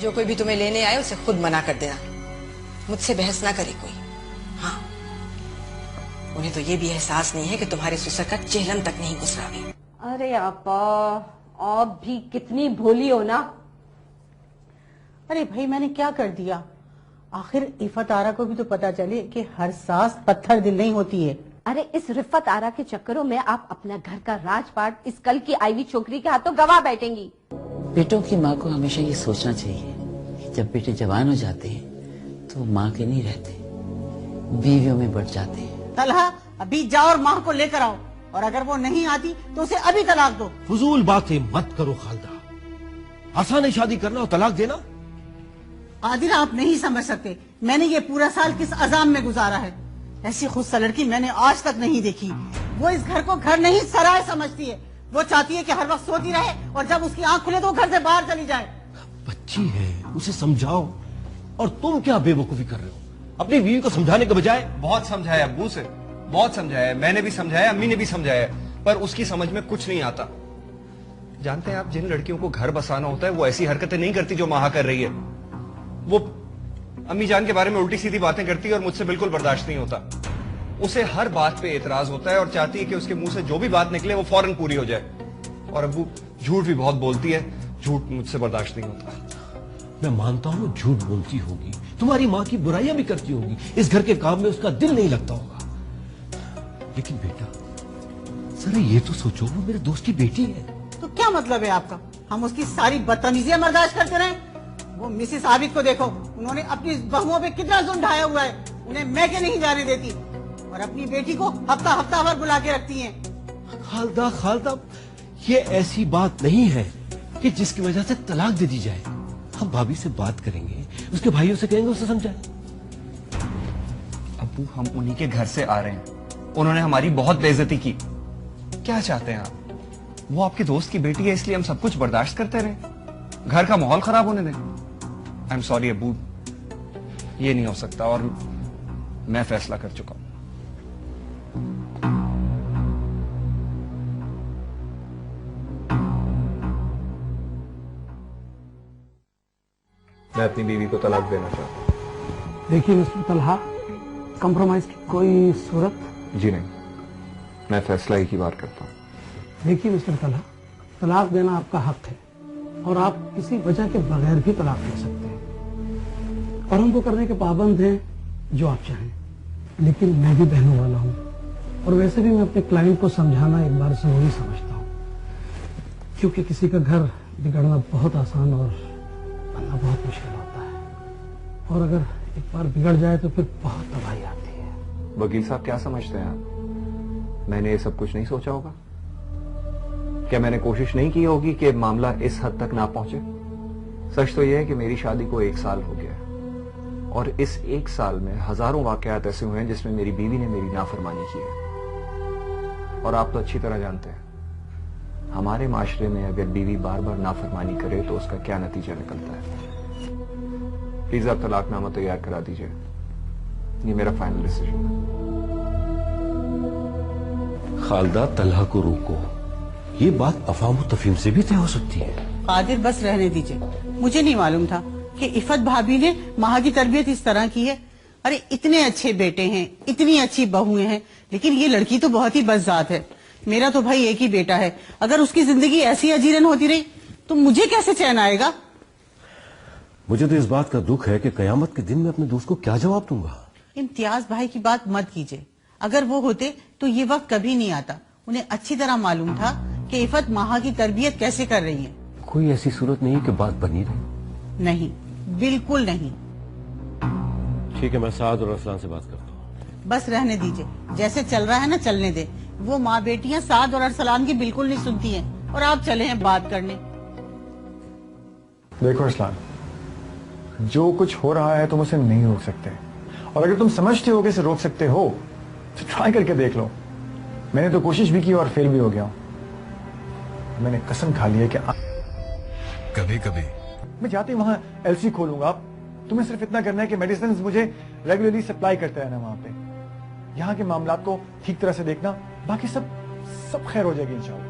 जो कोई भी तुम्हें लेने आए उसे खुद मना कर देना, मुझसे बहस ना करे कोई। हाँ, उन्हें तो ये भी एहसास नहीं है कि तुम्हारे ससुर का चेहलम तक नहीं गुजरा अभी। अरे आपा, आप भी कितनी भोली हो ना। अरे भाई मैंने क्या कर दिया? आखिर इफत आरा को भी तो पता चले कि हर सास पत्थर दिल नहीं होती है। अरे इस रिफत आरा के चक्करों में आप अपना घर का राजपाट इस कल की आईवी छोकरी के हाथों गवा बैठेंगी। बेटों की माँ को हमेशा ये सोचना चाहिए कि जब बेटे जवान हो जाते हैं तो माँ के नहीं रहते, बीवियों में बढ़ जाते हैं। तलहा अभी जाओ और माँ को लेकर आओ, और अगर वो नहीं आती तो उसे अभी तलाक दो। फजूल बातें मत करो खालदा, आसान है शादी करना और तलाक देना। कादिर आप नहीं समझ सकते, मैंने ये पूरा साल किस अजाम में गुजारा है। ऐसी खुदसा लड़की मैंने आज तक नहीं देखी। वो इस घर को घर नहीं सराय समझती है। वो चाहती है कि हर वक्त सोती रहे और जब उसकी आंख खुले तो वो घर से बाहर चली जाए। बच्ची है, उसे समझाओ। और तुम क्या बेवकूफी कर रहे हो? अपनी बीवी को समझाने के बजाय। बहुत समझाया अब्बू से, बहुत समझाया, मैंने भी समझाया, अम्मी ने भी समझाया, पर उसकी समझ में कुछ नहीं आता। जानते हैं आप, जिन लड़कियों को घर बसाना होता है वो ऐसी हरकतें नहीं करती जो माहा कर रही है। वो अम्मी जान के बारे में उल्टी सीधी बातें करती है और मुझसे बिल्कुल बर्दाश्त नहीं होता। उसे हर बात पे एतराज होता है और चाहती है कि उसके मुंह से जो भी बात निकले वो फौरन पूरी हो जाए। और अब्बू झूठ भी बहुत बोलती है, झूठ मुझसे बर्दाश्त नहीं होता। मैं मानता हूँ झूठ बोलती होगी, तुम्हारी माँ की बुराइयां भी करती होगी, इस घर के काम में उसका दिल नहीं लगता होगा, लेकिन बेटा जरा ये तो सोचो, वो मेरे दोस्त की बेटी है। तो क्या मतलब है आपका? हम उसकी सारी बदतमीजियां बर्दाश्त करते रहे? वो मिसेस आबिद को देखो, उन्होंने अपनी बहुओं पे कितना जुल्म ढाया हुआ है। उन्हें मैं के नहीं जाने देती और अपनी बेटी को हफ्ता हफ्ता भर बुला के रखती हैं। खालदा खालदा, ये ऐसी बात नहीं है कि जिसकी वजह से तलाक दे दी जाए। हम भाभी से बात करेंगे, उसके भाइयों से कहेंगे, उसे समझाएं। अब्बू हम उन्हीं के घर से आ रहे हैं, उन्होंने हमारी बहुत बेइज्जती की। क्या चाहते हैं आप? वो आपके दोस्त की बेटी है इसलिए हम सब कुछ बर्दाश्त करते रहे, घर का माहौल खराब होने दें? आई एम सॉरी अब्बू, ये नहीं हो सकता और मैं फैसला कर चुका हूं। मैं अपनी बीवी को तलाक देना चाहता हूं। देखिए मिस्टर तलहा, कंप्रोमाइज की कोई सूरत? जी नहीं, मैं फैसला एक ही बार करता हूं। देखिए मिस्टर तलहा, तलाक देना आपका हक है और आप किसी वजह के बगैर भी तलाक दे सकते हैं और हम वो करने के पाबंद हैं जो आप चाहें। लेकिन मैं भी बहनों वाला हूँ और वैसे भी मैं अपने क्लाइंट को समझाना एक बार जरूरी समझता हूँ, क्योंकि किसी का घर बिगड़ना बहुत आसान और बनना बहुत मुश्किल होता है, और अगर एक बार बिगड़ जाए तो फिर बहुत तबाही आती है। वकील साहब क्या समझते हैं आप? मैंने ये सब कुछ नहीं सोचा होगा? क्या मैंने कोशिश नहीं की होगी कि मामला इस हद तक ना पहुंचे? सच तो यह है कि मेरी शादी को 1 साल हो गया है और इस 1 साल में हजारों वाकयात ऐसे हुए हैं जिसमें मेरी बीवी ने मेरी नाफरमानी की है। और आप तो अच्छी तरह जानते हैं हमारे माशरे में अगर बीवी बार बार नाफरमानी करे तो उसका क्या नतीजा निकलता है। प्लीज आप तलाकनामा तैयार करा दीजिए, ये मेरा फाइनल डिसीजन है। खालदा, तलहा को रोको, ये बात अफाम तफहीम से भी तय हो सकती है। कादिर बस रहने दीजिए, मुझे नहीं मालूम था कि इफत भाभी ने माँ की तरबियत इस तरह की है। अरे इतने अच्छे बेटे हैं, इतनी अच्छी बहुएं हैं, लेकिन ये लड़की तो बहुत ही बदजात है। मेरा तो भाई एक ही बेटा है, अगर उसकी जिंदगी ऐसी अजीरन होती रही तो मुझे कैसे चैन आएगा? मुझे तो इस बात का दुख है कि कयामत के दिन में अपने दोस्त को क्या जवाब दूंगा। इम्तियाज भाई की बात मत कीजिए, अगर वो होते तो ये वक्त कभी नहीं आता। उन्हें अच्छी तरह मालूम था कि इफत माँ की तरबियत कैसे कर रही है। कोई ऐसी सूरत नहीं कि बात बनी रहे? नहीं, बिल्कुल नहीं। ठीक है, मैं साद और अरसलान से बात करता हूँ। बस रहने दीजिए, जैसे चल रहा है ना चलने दे। वो माँ बेटियां साद और अरसलान की बिल्कुल नहीं सुनती हैं और आप चले हैं बात करने। देखो अरसलान, जो कुछ हो रहा है तुम उसे नहीं रोक सकते, और अगर तुम समझते हो कि इसे रोक सकते हो तो ट्राई करके देख लो। मैंने तो कोशिश भी की और फेल भी हो गया हूं। मैंने कसम खा ली है कि कभी कभी मैं जाते ही वहां एलसी खोलूंगा। तुम्हें सिर्फ इतना करना है कि मेडिसिन मुझे रेगुलरली सप्लाई करते रहना वहां पे। यहाँ के मामलात को ठीक तरह से देखना, बाकी सब खैर हो जाएगी इंशाल्लाह।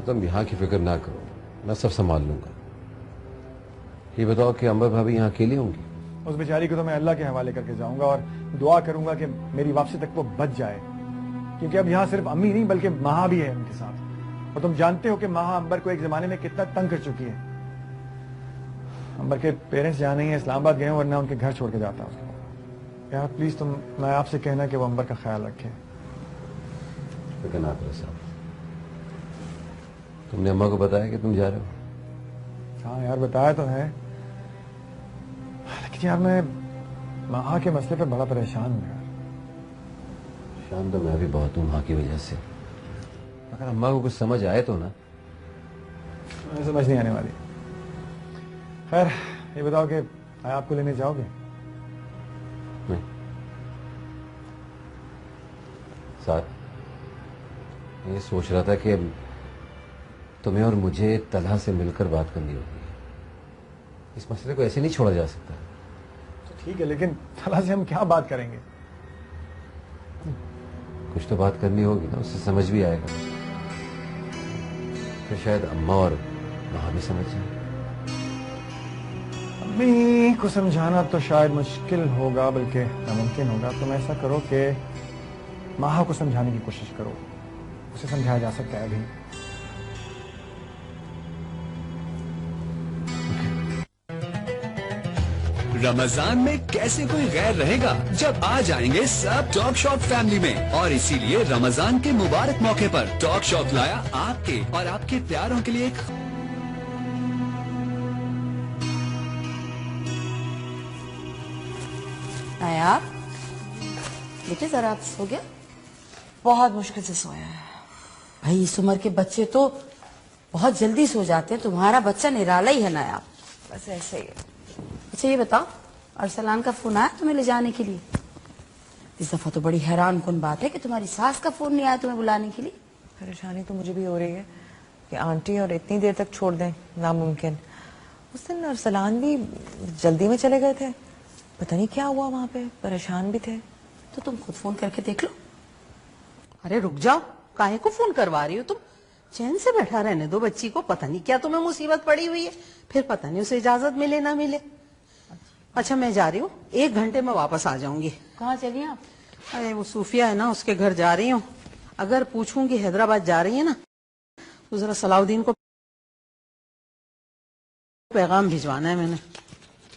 तुम यहाँ की फिक्र ना करो, मैं सब संभाल लूंगा। ये बताओ कि अंबर भाभी यहाँ अकेली होंगी? उस बेचारी को तो मैं अल्लाह के हवाले करके जाऊंगा और दुआ करूंगा कि मेरी वापसी तक वो बच जाए, क्योंकि अब यहाँ सिर्फ अम्मी नहीं बल्कि माँ भी है उनके साथ। और तुम जानते हो कि माँ अंबर को एक जमाने में कितना तंग कर चुकी है। अंबर के पेरेंट्स यहाँ नहीं है, इस्लामाबाद गए, वरना उनके घर छोड़ के जाता उसको। यार प्लीज तुम, मैं आपसे कहना कि वो अंबर का ख्याल रखे। लेकिन आफिर साहब, तुमने अम्मा को बताया कि तुम जा रहे हो? हाँ यार बताया तो है, लेकिन यार मैं माँ के मसले पर बड़ा परेशान हूँ यार। शाम तो मैं भी बहुत हूँ माँ की वजह से, अगर अम्मा को कुछ समझ आए तो ना। मैं समझ नहीं आने वाली। खैर ये बताओ कि आपको लेने जाओगे? नहीं साथ ये सोच रहा था कि तुम्हें और मुझे तलहा से मिलकर बात करनी होगी। इस मसले को ऐसे नहीं छोड़ा जा सकता। तो ठीक है, लेकिन तलहा से हम क्या बात करेंगे? कुछ तो बात करनी होगी ना, उससे समझ भी आएगा, फिर शायद अम्मा और माँ भी समझ जाए। अम्मी को समझाना तो शायद मुश्किल होगा, बल्कि नामुमकिन होगा। तुम ऐसा करो कि माँ को समझाने की कोशिश करो, उसे समझाया जा सकता है अभी। रमजान में कैसे कोई गैर रहेगा जब आ जाएंगे सब टॉक शॉप फैमिली में। और इसीलिए रमजान के मुबारक मौके पर टॉक शॉप लाया आपके और आपके प्यारों के लिए एक नायाब बेटे जरा आप सो गया? बहुत मुश्किल से सोया है। भाई इस उम्र के बच्चे तो बहुत जल्दी सो जाते हैं, तुम्हारा बच्चा निराला ही है नायाब। बस ऐसे ही है। अच्छा ये बताओ, अरसलान का फोन आया तुम्हें ले जाने के लिए? इस दफा तो बड़ी हैरान कुन बात है कि तुम्हारी सास का फोन नहीं आया तुम्हें बुलाने के लिए। परेशानी तो मुझे भी हो रही है कि आंटी और इतनी देर तक छोड़ दें, नामुमकिन। उस दिन अरसलान भी जल्दी में चले गए थे, पता नहीं क्या हुआ वहां पे, परेशान भी थे। तो तुम खुद फोन करके देख लो। अरे रुक जाओ, काहे को फोन करवा रही हो तुम? चैन से बैठा रहने दो बच्ची को, पता नहीं क्या तुम्हें मुसीबत पड़ी हुई है, फिर पता नहीं उसे इजाजत मिले ना मिले। अच्छा मैं जा रही हूँ, 1 घंटे में वापस आ जाऊंगी। कहाँ चली आप? अरे वो सूफिया है ना, उसके घर जा रही हूँ। अगर पूछूंगी हैदराबाद जा रही है ना, तो जरा सलाउद्दीन को पैगाम भिजवाना है मैंने।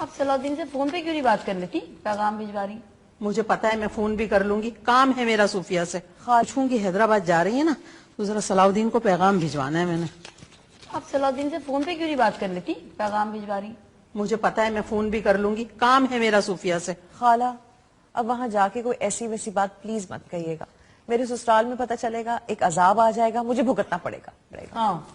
आप सलाउद्दीन से फोन पे क्यों नहीं बात कर लेती? पैगाम भिजवा रही। मुझे पता है मैं फोन भी कर लूंगी, काम है मेरा सूफिया से। पूछूंगी हैदराबाद जा रही है ना, तो जरा सलाउद्दीन को पैगाम भिजवाना है मैंने। आप सलाउद्दीन से फोन पे क्यों नहीं बात कर लेती? पैगाम भिजवा रही। मुझे पता है मैं फोन भी कर लूंगी, काम है मेरा सूफिया से। खाला अब वहां जाके कोई ऐसी वैसी बात प्लीज मत कहिएगा, मेरे ससुराल में पता चलेगा एक अजाब आ जाएगा, मुझे भुगतना पड़ेगा। हाँ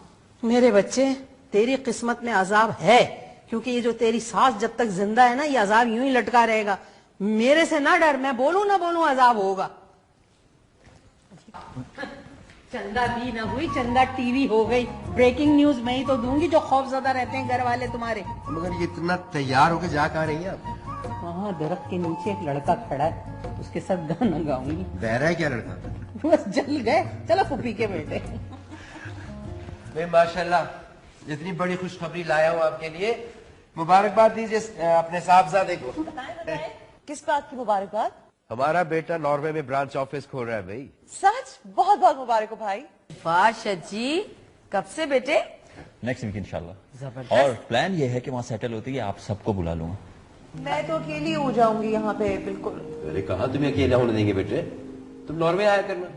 मेरे बच्चे, तेरी किस्मत में अजाब है, क्योंकि ये जो तेरी सास जब तक जिंदा है ना, ये अजाब यूं ही लटका रहेगा। मेरे से ना डर, मैं बोलूं ना बोलूं अजाब होगा। चंदा भी ना हुई, चंदा टीवी हो गई। ब्रेकिंग न्यूज मैं ही तो दूंगी, जो खौफजदा रहते हैं घर वाले तुम्हारे। मगर ये इतना तैयार होके जा कहाँ रही है आप? वहाँ दरख्त के नीचे एक लड़का खड़ा है, उसके साथ गाना गाऊंगी। बहरा है क्या लड़का? बस जल गए, चलो फुफी के बेटे। मैं माशाल्लाह इतनी बड़ी खुशखबरी लाया हूँ आपके लिए, मुबारकबाद दीजिए अपने साहबजादे को। किस बात की मुबारकबाद? हमारा बेटा नॉर्वे में ब्रांच ऑफिस खोल रहा है भाई। सच? बहुत बहुत मुबारक हो भाई। वाह जी, कब से बेटे? नेक्स्ट वीक इंशाल्लाह। और प्लान ये है कि वहाँ सेटल होती है आप सबको बुला लूंगा। मैं तो अकेली हो जाऊंगी यहाँ पे, बिल्कुल। अरे कहा तुम्हें अकेला होने देंगे बेटे, तुम नॉर्वे आया करना।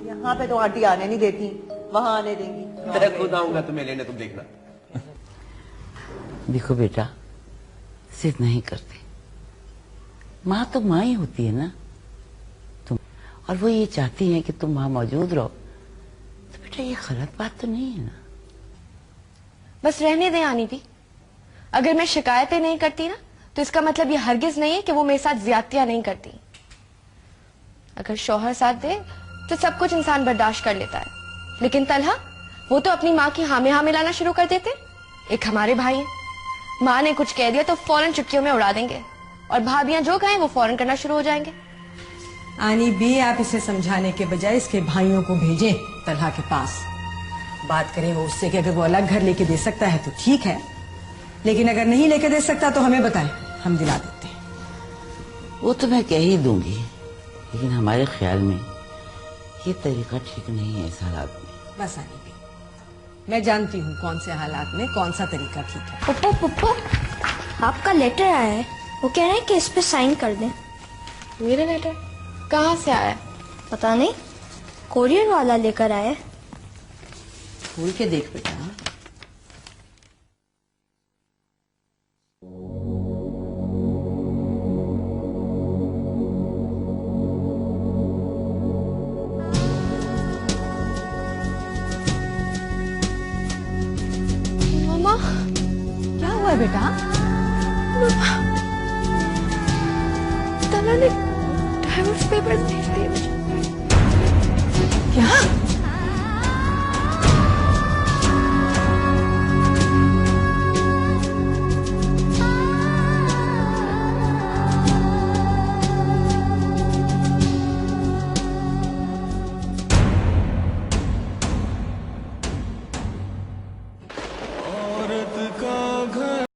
यहाँ पे तो आंटी आने नहीं देती, वहाँ आने देंगी। मैं खुद आऊंगा तुम्हें लेने, तुम देखना। देखो बेटा, जिद नहीं करते, माँ तो माँ ही होती है ना तुम, और वो ये चाहती है कि तुम वहां मौजूद रहो, तो बेटा ये गलत बात तो नहीं है ना। बस रहने दें आंटी, अगर मैं शिकायतें नहीं करती ना, तो इसका मतलब ये हरगिज नहीं है कि वो मेरे साथ ज्यादतियां नहीं करती। अगर शौहर साथ दे तो सब कुछ इंसान बर्दाश्त कर लेता है, लेकिन तलहा वो तो अपनी माँ की हामे हामे लाना शुरू कर देते। एक हमारे भाई हैं, माँ ने कुछ कह दिया तो फौरन चुटकियों में उड़ा देंगे, और भाभियां जो कहें वो फौरन करना शुरू हो जाएंगे। आनी भी आप इसे समझाने के बजाय इसके भाइयों को भेजें तलहा के पास, बात करें वो उससे कि अगर वो अलग घर लेके दे सकता है तो ठीक है, लेकिन अगर नहीं लेके दे सकता तो हमें बताएं, हम दिला देते हैं। वो तो मैं कह ही दूंगी, लेकिन हमारे ख्याल में ये तरीका ठीक नहीं है इस हालात में। बस आनी भी, मैं जानती हूँ कौन से हालात में कौन सा तरीका ठीक है। पप्पा पप्पा, आपका लेटर आया है, वो कह रहे हैं कि इस पे साइन कर दें। मेरा लेटर कहाँ से आया? पता नहीं, कोरियर वाला लेकर आया है। खोल के देख बेटा। मामा, क्या हुआ है बेटा? तला ने डाइवोर्स पेपर्स भेज दिए मुझे। क्या?